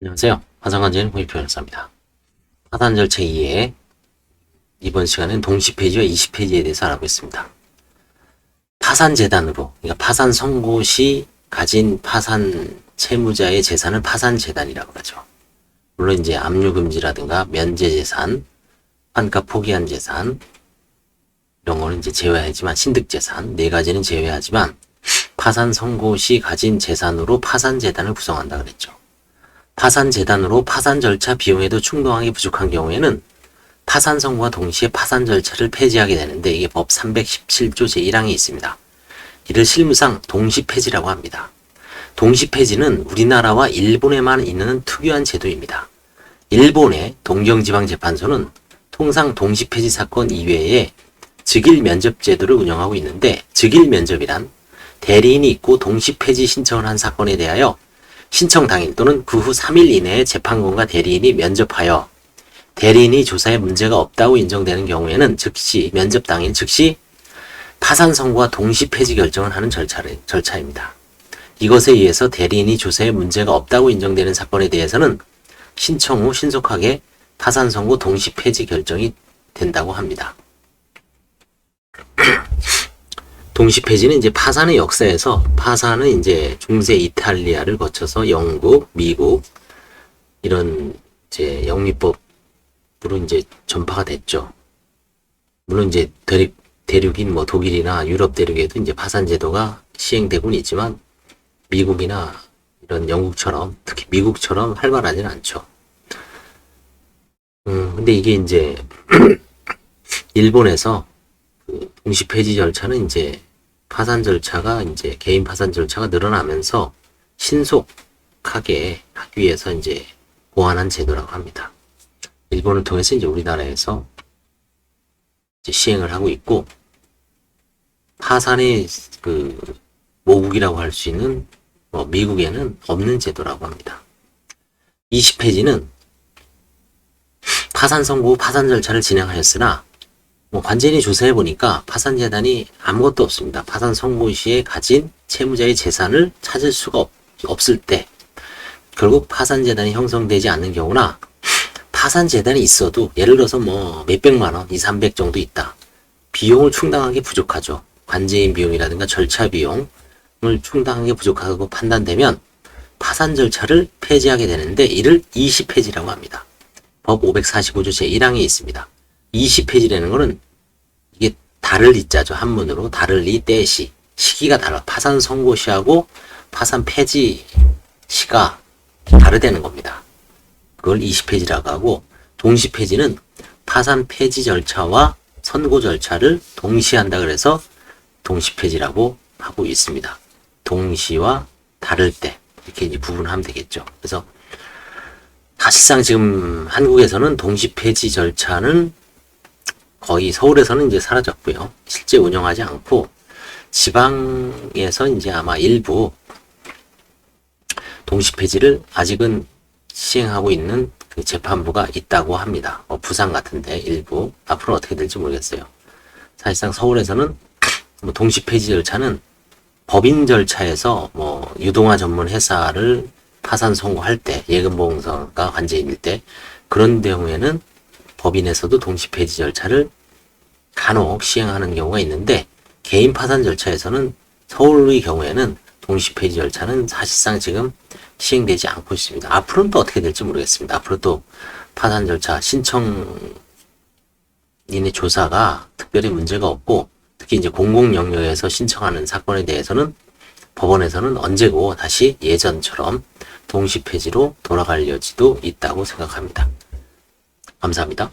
안녕하세요. 화상관제인 홍익표현사입니다. 파산 절차 2에 이번 시간엔 동시폐지와 이시폐지에 대해서 알아보겠습니다. 파산재단으로, 그러니까 파산 선고 시 가진 파산 채무자의 재산을 파산재단이라고 하죠. 물론 이제 압류금지라든가 면제재산, 환가 포기한 재산 이런 거는 이제 제외하지만 신득재산 네 가지는 제외하지만 파산 선고 시 가진 재산으로 파산재단을 구성한다 그랬죠. 파산재단으로 파산 절차 비용에도 충당하게 부족한 경우에는 파산 선고와 동시에 파산 절차를 폐지하게 되는데 이게 법 317조 제1항에 있습니다. 이를 실무상 동시폐지라고 합니다. 동시폐지는 우리나라와 일본에만 있는 특유한 제도입니다. 일본의 동경지방재판소는 통상 동시폐지 사건 이외에 즉일면접제도를 운영하고 있는데 즉일면접이란 대리인이 있고 동시폐지 신청을 한 사건에 대하여 신청 당일 또는 그 후 3일 이내에 재판관과 대리인이 면접하여 대리인이 조사에 문제가 없다고 인정되는 경우에는 즉시 면접 당일 즉시 파산 선고와 동시 폐지 결정을 하는 절차입니다. 이것에 의해서 대리인이 조사에 문제가 없다고 인정되는 사건에 대해서는 신청 후 신속하게 파산 선고 동시 폐지 결정이 된다고 합니다. 동시폐지는 이제 파산의 역사에서 파산은 이제 중세 이탈리아를 거쳐서 영국, 미국 이런 이제 영미법으로 이제 전파가 됐죠. 물론 이제 대륙인 뭐 독일이나 유럽 대륙에도 이제 파산 제도가 시행되고는 있지만 미국이나 이런 영국처럼 특히 미국처럼 활발하지는 않죠. 근데 이게 이제 일본에서 그 동시폐지 절차는 이제 파산 절차가 이제 개인 파산 절차가 늘어나면서 신속하게 하기 위해서 이제 보완한 제도라고 합니다. 일본을 통해서 이제 우리나라에서 이제 시행을 하고 있고 파산의 그 모국이라고 할 수 있는 뭐 미국에는 없는 제도라고 합니다. 이시폐지는 파산 선고 후 파산 절차를 진행하였으나 관제인이 조사해보니까 파산재단이 아무것도 없습니다. 파산 선고 시에 가진 채무자의 재산을 찾을 수가 없을 때 결국 파산재단이 형성되지 않는 경우나 파산재단이 있어도 예를 들어서 뭐 몇백만원, 2, 300 정도 있다. 비용을 충당하기 부족하죠. 관제인 비용이라든가 절차 비용을 충당하기 부족하다고 판단되면 파산 절차를 폐지하게 되는데 이를 이시폐지라고 합니다. 법 545조 제1항에 있습니다. 이시폐지라는 거는 이게 다를 이자죠. 한문으로 다를 이 때시 시기가 달라. 파산 선고 시하고 파산 폐지 시가 다르다는 겁니다. 그걸 이시폐지라고 하고 동시폐지는 파산 폐지 절차와 선고 절차를 동시에 한다 그래서 동시폐지라고 하고 있습니다. 동시와 다를 때 이렇게 이제 구분하면 되겠죠. 그래서 사실상 지금 한국에서는 동시폐지 절차는 거의 서울에서는 이제 사라졌고요. 실제 운영하지 않고 지방에서 이제 아마 일부 동시폐지를 아직은 시행하고 있는 그 재판부가 있다고 합니다. 부산 같은데 일부 앞으로 어떻게 될지 모르겠어요. 사실상 서울에서는 뭐 동시폐지 절차는 법인 절차에서 뭐 유동화 전문 회사를 파산 선고할 때 예금보험사가 관제인일 때 그런 경우에는 법인에서도 동시폐지 절차를 간혹 시행하는 경우가 있는데 개인 파산 절차에서는 서울의 경우에는 동시폐지 절차는 사실상 지금 시행되지 않고 있습니다. 앞으로는 또 어떻게 될지 모르겠습니다. 앞으로 또 파산 절차 신청인의 조사가 특별히 문제가 없고 특히 이제 공공 영역에서 신청하는 사건에 대해서는 법원에서는 언제고 다시 예전처럼 동시폐지로 돌아갈 여지도 있다고 생각합니다. 감사합니다.